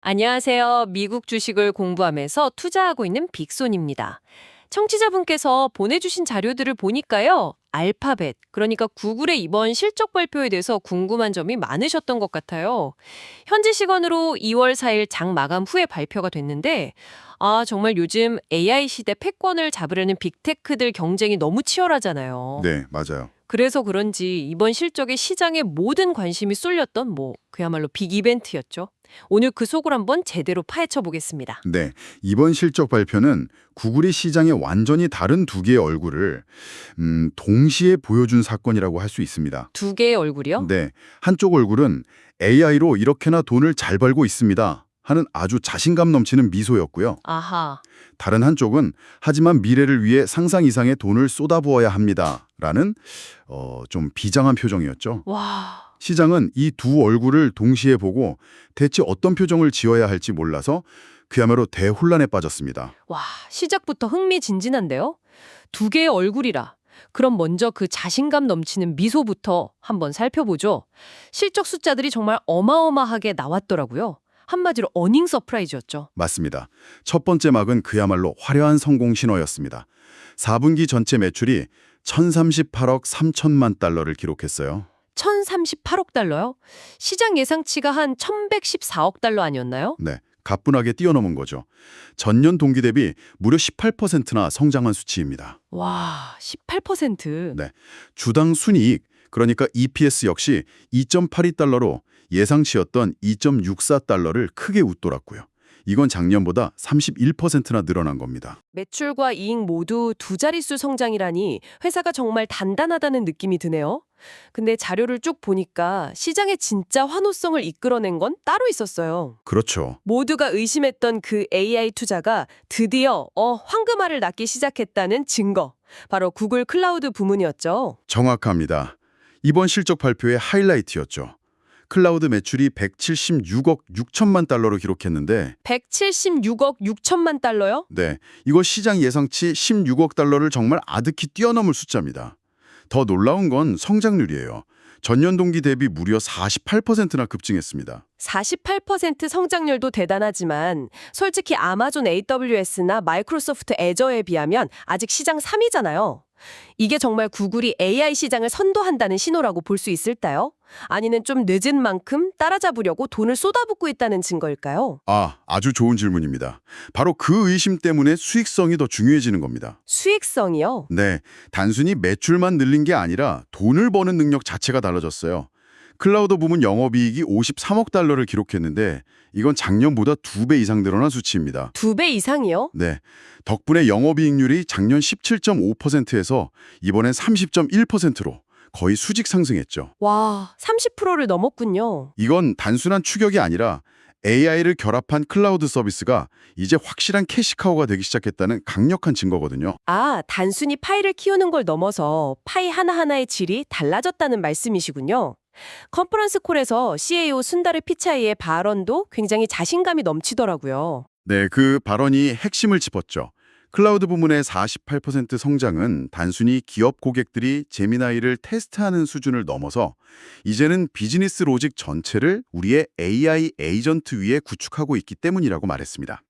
안녕하세요. 미국 주식을 공부하면서 투자하고 있는 빅손입니다. 청취자분께서 보내주신 자료들을 보니까요. 알파벳, 그러니까 구글의 이번 실적 발표에 대해서 궁금한 점이 많으셨던 것 같아요. 현지 시간으로 2월 4일 장 마감 후에 발표가 됐는데, 정말 요즘 AI 시대 패권을 잡으려는 빅테크들 경쟁이 너무 치열하잖아요. 네, 맞아요. 그래서 그런지 이번 실적에 시장의 모든 관심이 쏠렸던 그야말로 빅 이벤트였죠. 오늘 그 속을 한번 제대로 파헤쳐 보겠습니다. 네, 이번 실적 발표는 구글이 시장에 완전히 다른 두 개의 얼굴을 동시에 보여준 사건이라고 할 수 있습니다. 두 개의 얼굴이요? 네, 한쪽 얼굴은 AI로 이렇게나 돈을 잘 벌고 있습니다 하는 아주 자신감 넘치는 미소였고요. 아하. 다른 한쪽은 하지만 미래를 위해 상상 이상의 돈을 쏟아부어야 합니다 라는 좀 비장한 표정이었죠. 와. 시장은 이 두 얼굴을 동시에 보고 대체 어떤 표정을 지어야 할지 몰라서 그야말로 대혼란에 빠졌습니다. 와, 시작부터 흥미진진한데요? 두 개의 얼굴이라. 그럼 먼저 그 자신감 넘치는 미소부터 한번 살펴보죠. 실적 숫자들이 정말 어마어마하게 나왔더라고요. 한마디로 어닝 서프라이즈였죠. 맞습니다. 첫 번째 막은 그야말로 화려한 성공 신호였습니다. 4분기 전체 매출이 1,038억 3천만 달러를 기록했어요. 1,038억 달러요? 시장 예상치가 한 1,114억 달러 아니었나요? 네, 가뿐하게 뛰어넘은 거죠. 전년 동기 대비 무려 18%나 성장한 수치입니다. 와, 18%. 네, 주당 순이익, 그러니까 EPS 역시 2.82달러로 예상치였던 2.64달러를 크게 웃돌았고요. 이건 작년보다 31%나 늘어난 겁니다. 매출과 이익 모두 두 자릿수 성장이라니 회사가 정말 단단하다는 느낌이 드네요. 근데 자료를 쭉 보니까 시장의 진짜 환호성을 이끌어낸 건 따로 있었어요. 그렇죠. 모두가 의심했던 그 AI 투자가 드디어 황금알을 낳기 시작했다는 증거. 바로 구글 클라우드 부문이었죠. 정확합니다. 이번 실적 발표의 하이라이트였죠. 클라우드 매출이 176억 6천만 달러로 기록했는데 176억 6천만 달러요? 네, 이거 시장 예상치 16억 달러를 정말 아득히 뛰어넘을 숫자입니다. 더 놀라운 건 성장률이에요. 전년 동기 대비 무려 48%나 급증했습니다. 48% 성장률도 대단하지만 솔직히 아마존 AWS나 마이크로소프트 애저에 비하면 아직 시장 3위잖아요. 이게 정말 구글이 AI 시장을 선도한다는 신호라고 볼 수 있을까요? 아니면 좀 늦은 만큼 따라잡으려고 돈을 쏟아붓고 있다는 증거일까요? 아주 좋은 질문입니다. 바로 그 의심 때문에 수익성이 더 중요해지는 겁니다. 수익성이요? 네, 단순히 매출만 늘린 게 아니라 돈을 버는 능력 자체가 달라졌어요. 클라우드 부문 영업이익이 53억 달러를 기록했는데 이건 작년보다 2배 이상 늘어난 수치입니다. 2배 이상이요? 네, 덕분에 영업이익률이 작년 17.5%에서 이번엔 30.1%로 거의 수직 상승했죠. 와, 30%를 넘었군요. 이건 단순한 추격이 아니라 AI를 결합한 클라우드 서비스가 이제 확실한 캐시카우가 되기 시작했다는 강력한 증거거든요. 단순히 파이를 키우는 걸 넘어서 파이 하나하나의 질이 달라졌다는 말씀이시군요. 컨퍼런스 콜에서 CAO 순다르 피차이의 발언도 굉장히 자신감이 넘치더라고요. 네, 그 발언이 핵심을 짚었죠. 클라우드 부문의 48% 성장은 단순히 기업 고객들이 제미나이를 테스트하는 수준을 넘어서 이제는 비즈니스 로직 전체를 우리의 AI 에이전트 위에 구축하고 있기 때문이라고 말했습니다.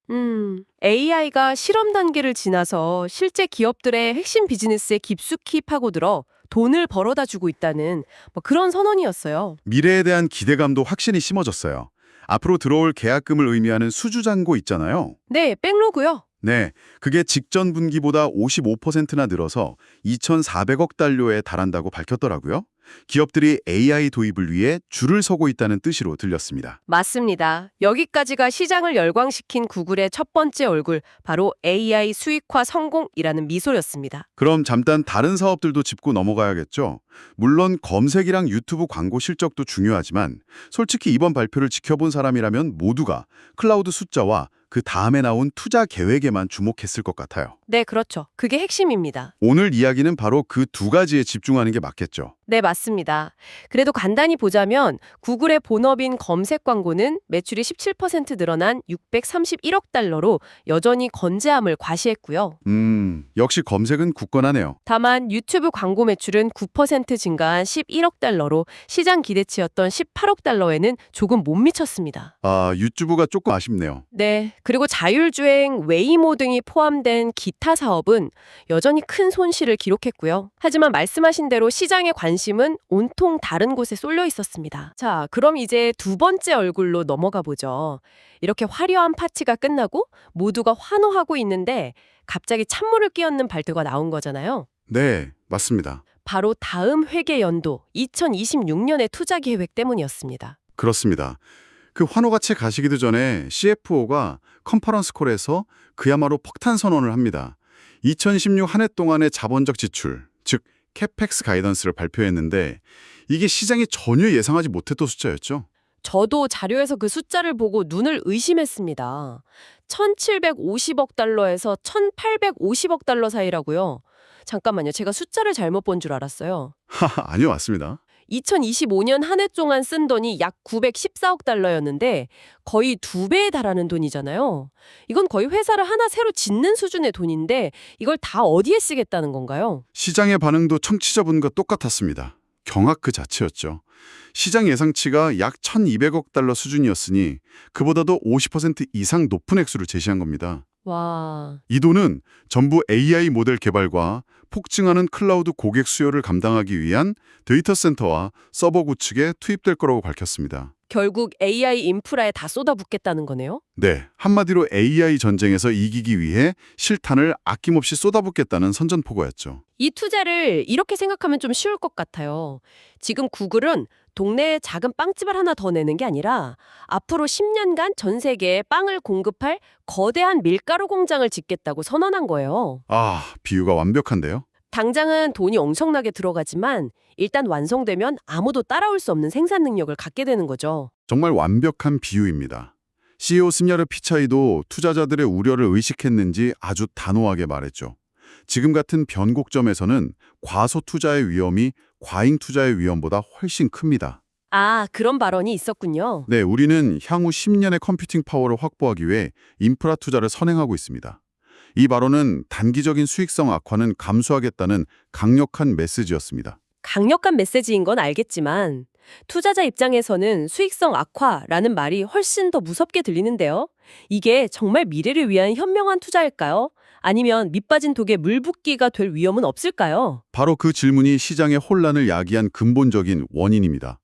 AI가 실험 단계를 지나서 실제 기업들의 핵심 비즈니스에 깊숙이 파고들어 돈을 벌어다 주고 있다는 그런 선언이었어요. 미래에 대한 기대감도 확실히 심어졌어요. 앞으로 들어올 계약금을 의미하는 수주잔고 있잖아요. 네, 백로그요. 네, 그게 직전 분기보다 55%나 늘어서 2,400억 달러에 달한다고 밝혔더라고요. 기업들이 AI 도입을 위해 줄을 서고 있다는 뜻으로 들렸습니다. 맞습니다. 여기까지가 시장을 열광시킨 구글의 첫 번째 얼굴, 바로 AI 수익화 성공이라는 미소였습니다. 그럼 잠깐 다른 사업들도 짚고 넘어가야겠죠? 물론 검색이랑 유튜브 광고 실적도 중요하지만 솔직히 이번 발표를 지켜본 사람이라면 모두가 클라우드 숫자와 그 다음에 나온 투자 계획에만 주목했을 것 같아요. 네, 그렇죠. 그게 핵심입니다. 오늘 이야기는 바로 그 두 가지에 집중하는 게 맞겠죠. 네, 맞습니다. 그래도 간단히 보자면 구글의 본업인 검색 광고는 매출이 17% 늘어난 631억 달러로 여전히 건재함을 과시했고요. 역시 검색은 굳건하네요. 다만 유튜브 광고 매출은 9% 증가한 11억 달러로 시장 기대치였던 18억 달러에는 조금 못 미쳤습니다. 아, 유튜브가 조금 아쉽네요. 네, 그리고 자율주행, 웨이모 등이 포함된 기타 사업은 여전히 큰 손실을 기록했고요. 하지만 말씀하신 대로 시장의 관심은 온통 다른 곳에 쏠려 있었습니다. 자, 그럼 이제 두 번째 얼굴로 넘어가 보죠. 이렇게 화려한 파티가 끝나고 모두가 환호하고 있는데 갑자기 찬물을 끼얹는 발표가 나온 거잖아요. 네, 맞습니다. 바로 다음 회계 연도 2026년의 투자 계획 때문이었습니다. 그렇습니다. 그 환호가 채 가시기도 전에 CFO가 컨퍼런스 콜에서 그야말로 폭탄 선언을 합니다. 2016 한 해 동안의 자본적 지출, 즉 캐펙스 가이던스를 발표했는데 이게 시장이 전혀 예상하지 못했던 숫자였죠. 저도 자료에서 그 숫자를 보고 눈을 의심했습니다. 1,750억 달러에서 1,850억 달러 사이라고요. 잠깐만요. 제가 숫자를 잘못 본 줄 알았어요. 하하, 아니요, 맞습니다. 2025년 한 해 동안 쓴 돈이 약 914억 달러였는데 거의 2배에 달하는 돈이잖아요. 이건 거의 회사를 하나 새로 짓는 수준의 돈인데 이걸 다 어디에 쓰겠다는 건가요? 시장의 반응도 청취자분과 똑같았습니다. 경악 그 자체였죠. 시장 예상치가 약 1,200억 달러 수준이었으니 그보다도 50% 이상 높은 액수를 제시한 겁니다. 와, 이 돈은 전부 AI 모델 개발과 폭증하는 클라우드 고객 수요를 감당하기 위한 데이터 센터와 서버 구축에 투입될 거라고 밝혔습니다. 결국 AI 인프라에 다 쏟아붓겠다는 거네요? 네, 한마디로 AI 전쟁에서 이기기 위해 실탄을 아낌없이 쏟아붓겠다는 선전포고였죠. 이 투자를 이렇게 생각하면 좀 쉬울 것 같아요. 지금 구글은 동네에 작은 빵집을 하나 더 내는 게 아니라 앞으로 10년간 전 세계에 빵을 공급할 거대한 밀가루 공장을 짓겠다고 선언한 거예요. 아, 비유가 완벽한데요? 당장은 돈이 엄청나게 들어가지만 일단 완성되면 아무도 따라올 수 없는 생산 능력을 갖게 되는 거죠. 정말 완벽한 비유입니다. CEO 스냐르 피차이도 투자자들의 우려를 의식했는지 아주 단호하게 말했죠. 지금 같은 변곡점에서는 과소 투자의 위험이 과잉 투자의 위험보다 훨씬 큽니다. 아, 그런 발언이 있었군요. 네, 우리는 향후 10년의 컴퓨팅 파워를 확보하기 위해 인프라 투자를 선행하고 있습니다. 이 발언은 단기적인 수익성 악화는 감수하겠다는 강력한 메시지였습니다. 강력한 메시지인 건 알겠지만 투자자 입장에서는 수익성 악화라는 말이 훨씬 더 무섭게 들리는데요. 이게 정말 미래를 위한 현명한 투자일까요? 아니면 밑빠진 독에 물 붓기가 될 위험은 없을까요? 바로 그 질문이 시장의 혼란을 야기한 근본적인 원인입니다.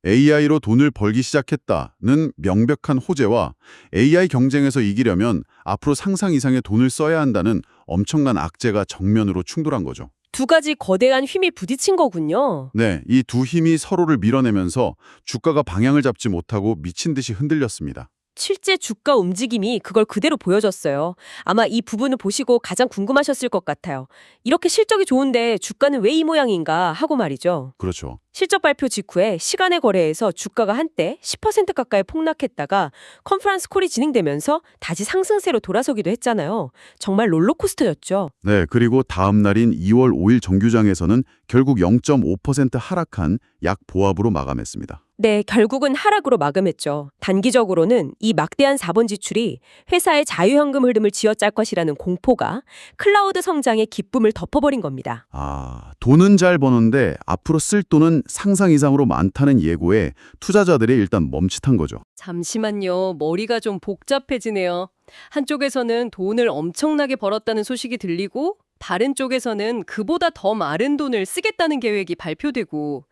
AI로 돈을 벌기 시작했다는 명백한 호재와 AI 경쟁에서 이기려면 앞으로 상상 이상의 돈을 써야 한다는 엄청난 악재가 정면으로 충돌한 거죠. 두 가지 거대한 힘이 부딪힌 거군요. 네, 이 두 힘이 서로를 밀어내면서 주가가 방향을 잡지 못하고 미친 듯이 흔들렸습니다. 실제 주가 움직임이 그걸 그대로 보여줬어요. 아마 이 부분을 보시고 가장 궁금하셨을 것 같아요. 이렇게 실적이 좋은데 주가는 왜 이 모양인가 하고 말이죠. 그렇죠. 실적 발표 직후에 시간의 거래에서 주가가 한때 10% 가까이 폭락했다가 컨퍼런스 콜이 진행되면서 다시 상승세로 돌아서기도 했잖아요. 정말 롤러코스터였죠. 네, 그리고 다음 날인 2월 5일 정규장에서는 결국 0.5% 하락한 약 보합으로 마감했습니다. 네, 결국은 하락으로 마감했죠. 단기적으로는 이 막대한 자본 지출이 회사의 자유현금 흐름을 쥐어짤 것이라는 공포가 클라우드 성장의 기쁨을 덮어버린 겁니다. 아, 돈은 잘 버는데 앞으로 쓸 돈은 상상 이상으로 많다는 예고에 투자자들이 일단 멈칫한 거죠. 잠시만요. 머리가 좀 복잡해지네요. 한쪽에서는 돈을 엄청나게 벌었다는 소식이 들리고 다른 쪽에서는 그보다 더 많은 돈을 쓰겠다는 계획이 발표되고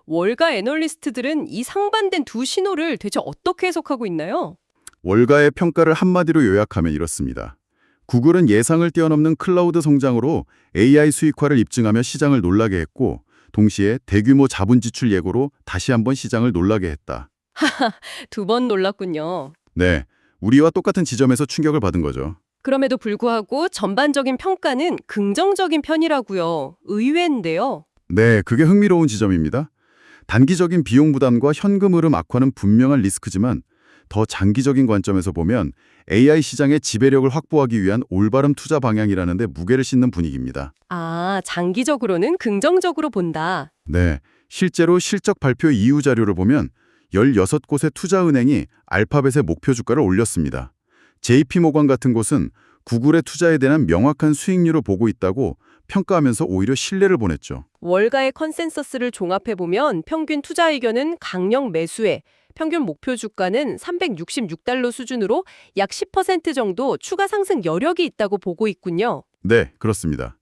월가 애널리스트들은 이 상반된 두 신호를 대체 어떻게 해석하고 있나요? 월가의 평가를 한마디로 요약하면 이렇습니다. 구글은 예상을 뛰어넘는 클라우드 성장으로 AI 수익화를 입증하며 시장을 놀라게 했고 동시에 대규모 자본 지출 예고로 다시 한번 시장을 놀라게 했다. 두 번 놀랐군요. 네, 우리와 똑같은 지점에서 충격을 받은 거죠. 그럼에도 불구하고 전반적인 평가는 긍정적인 편이라고요. 의외인데요. 네, 그게 흥미로운 지점입니다. 단기적인 비용 부담과 현금 흐름 악화는 분명한 리스크지만 더 장기적인 관점에서 보면 AI 시장의 지배력을 확보하기 위한 올바른 투자 방향이라는 데 무게를 싣는 분위기입니다. 아, 장기적으로는 긍정적으로 본다. 네, 실제로 실적 발표 이후 자료를 보면 16곳의 투자은행이 알파벳의 목표 주가를 올렸습니다. JP모건 같은 곳은 구글의 투자에 대한 명확한 수익률을 보고 있다고 평가하면서 오히려 신뢰를 보냈죠. 월가의 컨센서스를 종합해보면 평균 투자 의견은 강력 매수에, 평균 목표 주가는 366달러 수준으로 약 10% 정도 추가 상승 여력이 있다고 보고 있군요. 네, 그렇습니다.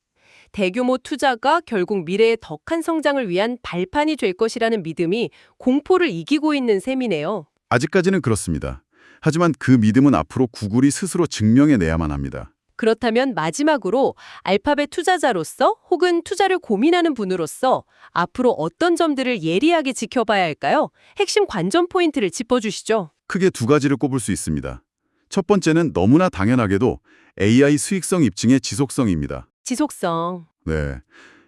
대규모 투자가 결국 미래의 덕한 성장을 위한 발판이 될 것이라는 믿음이 공포를 이기고 있는 셈이네요. 아직까지는 그렇습니다. 하지만 그 믿음은 앞으로 구글이 스스로 증명해내야만 합니다. 그렇다면 마지막으로 알파벳 투자자로서 혹은 투자를 고민하는 분으로서 앞으로 어떤 점들을 예리하게 지켜봐야 할까요? 핵심 관전 포인트를 짚어주시죠. 크게 두 가지를 꼽을 수 있습니다. 첫 번째는 너무나 당연하게도 AI 수익성 입증의 지속성입니다. 지속성. 네,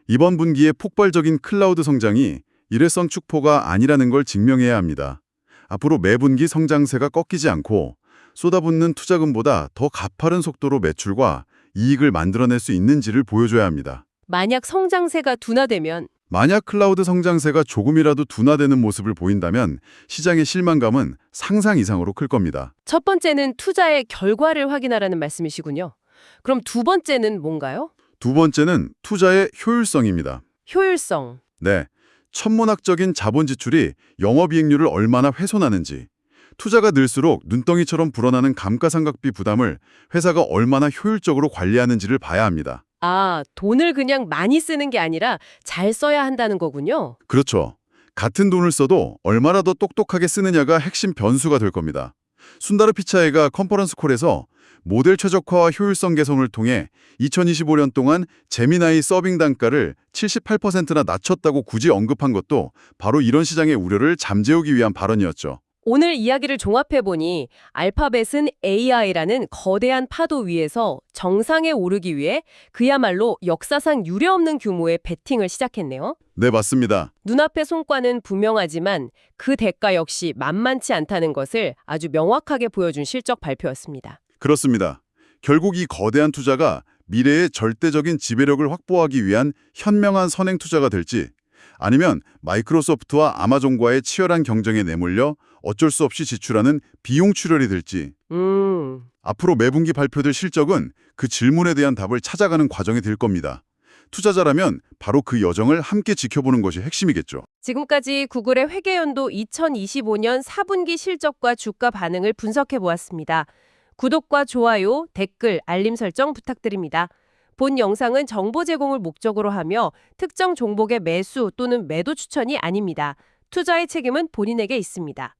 이번 분기의 폭발적인 클라우드 성장이 일회성 축포가 아니라는 걸 증명해야 합니다. 앞으로 매분기 성장세가 꺾이지 않고 쏟아붓는 투자금보다 더 가파른 속도로 매출과 이익을 만들어낼 수 있는지를 보여줘야 합니다. 만약 성장세가 둔화되면 만약 클라우드 성장세가 조금이라도 둔화되는 모습을 보인다면 시장의 실망감은 상상 이상으로 클 겁니다. 첫 번째는 투자의 결과를 확인하라는 말씀이시군요. 그럼 두 번째는 뭔가요? 두 번째는 투자의 효율성입니다. 효율성. 네, 천문학적인 자본 지출이 영업이익률을 얼마나 훼손하는지, 투자가 늘수록 눈덩이처럼 불어나는 감가상각비 부담을 회사가 얼마나 효율적으로 관리하는지를 봐야 합니다. 아, 돈을 그냥 많이 쓰는 게 아니라 잘 써야 한다는 거군요. 그렇죠. 같은 돈을 써도 얼마나 더 똑똑하게 쓰느냐가 핵심 변수가 될 겁니다. 순다르 피차이가 컨퍼런스 콜에서 모델 최적화와 효율성 개선을 통해 2025년 동안 제미나이 서빙 단가를 78%나 낮췄다고 굳이 언급한 것도 바로 이런 시장의 우려를 잠재우기 위한 발언이었죠. 오늘 이야기를 종합해보니 알파벳은 AI라는 거대한 파도 위에서 정상에 오르기 위해 그야말로 역사상 유례없는 규모의 베팅을 시작했네요. 네, 맞습니다. 눈앞의 성과는 분명하지만 그 대가 역시 만만치 않다는 것을 아주 명확하게 보여준 실적 발표였습니다. 그렇습니다. 결국 이 거대한 투자가 미래의 절대적인 지배력을 확보하기 위한 현명한 선행 투자가 될지, 아니면 마이크로소프트와 아마존과의 치열한 경쟁에 내몰려 어쩔 수 없이 지출하는 비용 출혈이 될지, 앞으로 매분기 발표될 실적은 그 질문에 대한 답을 찾아가는 과정이 될 겁니다. 투자자라면 바로 그 여정을 함께 지켜보는 것이 핵심이겠죠. 지금까지 구글의 회계연도 2025년 4분기 실적과 주가 반응을 분석해 보았습니다. 구독과 좋아요, 댓글, 알림 설정 부탁드립니다. 본 영상은 정보 제공을 목적으로 하며 특정 종목의 매수 또는 매도 추천이 아닙니다. 투자의 책임은 본인에게 있습니다.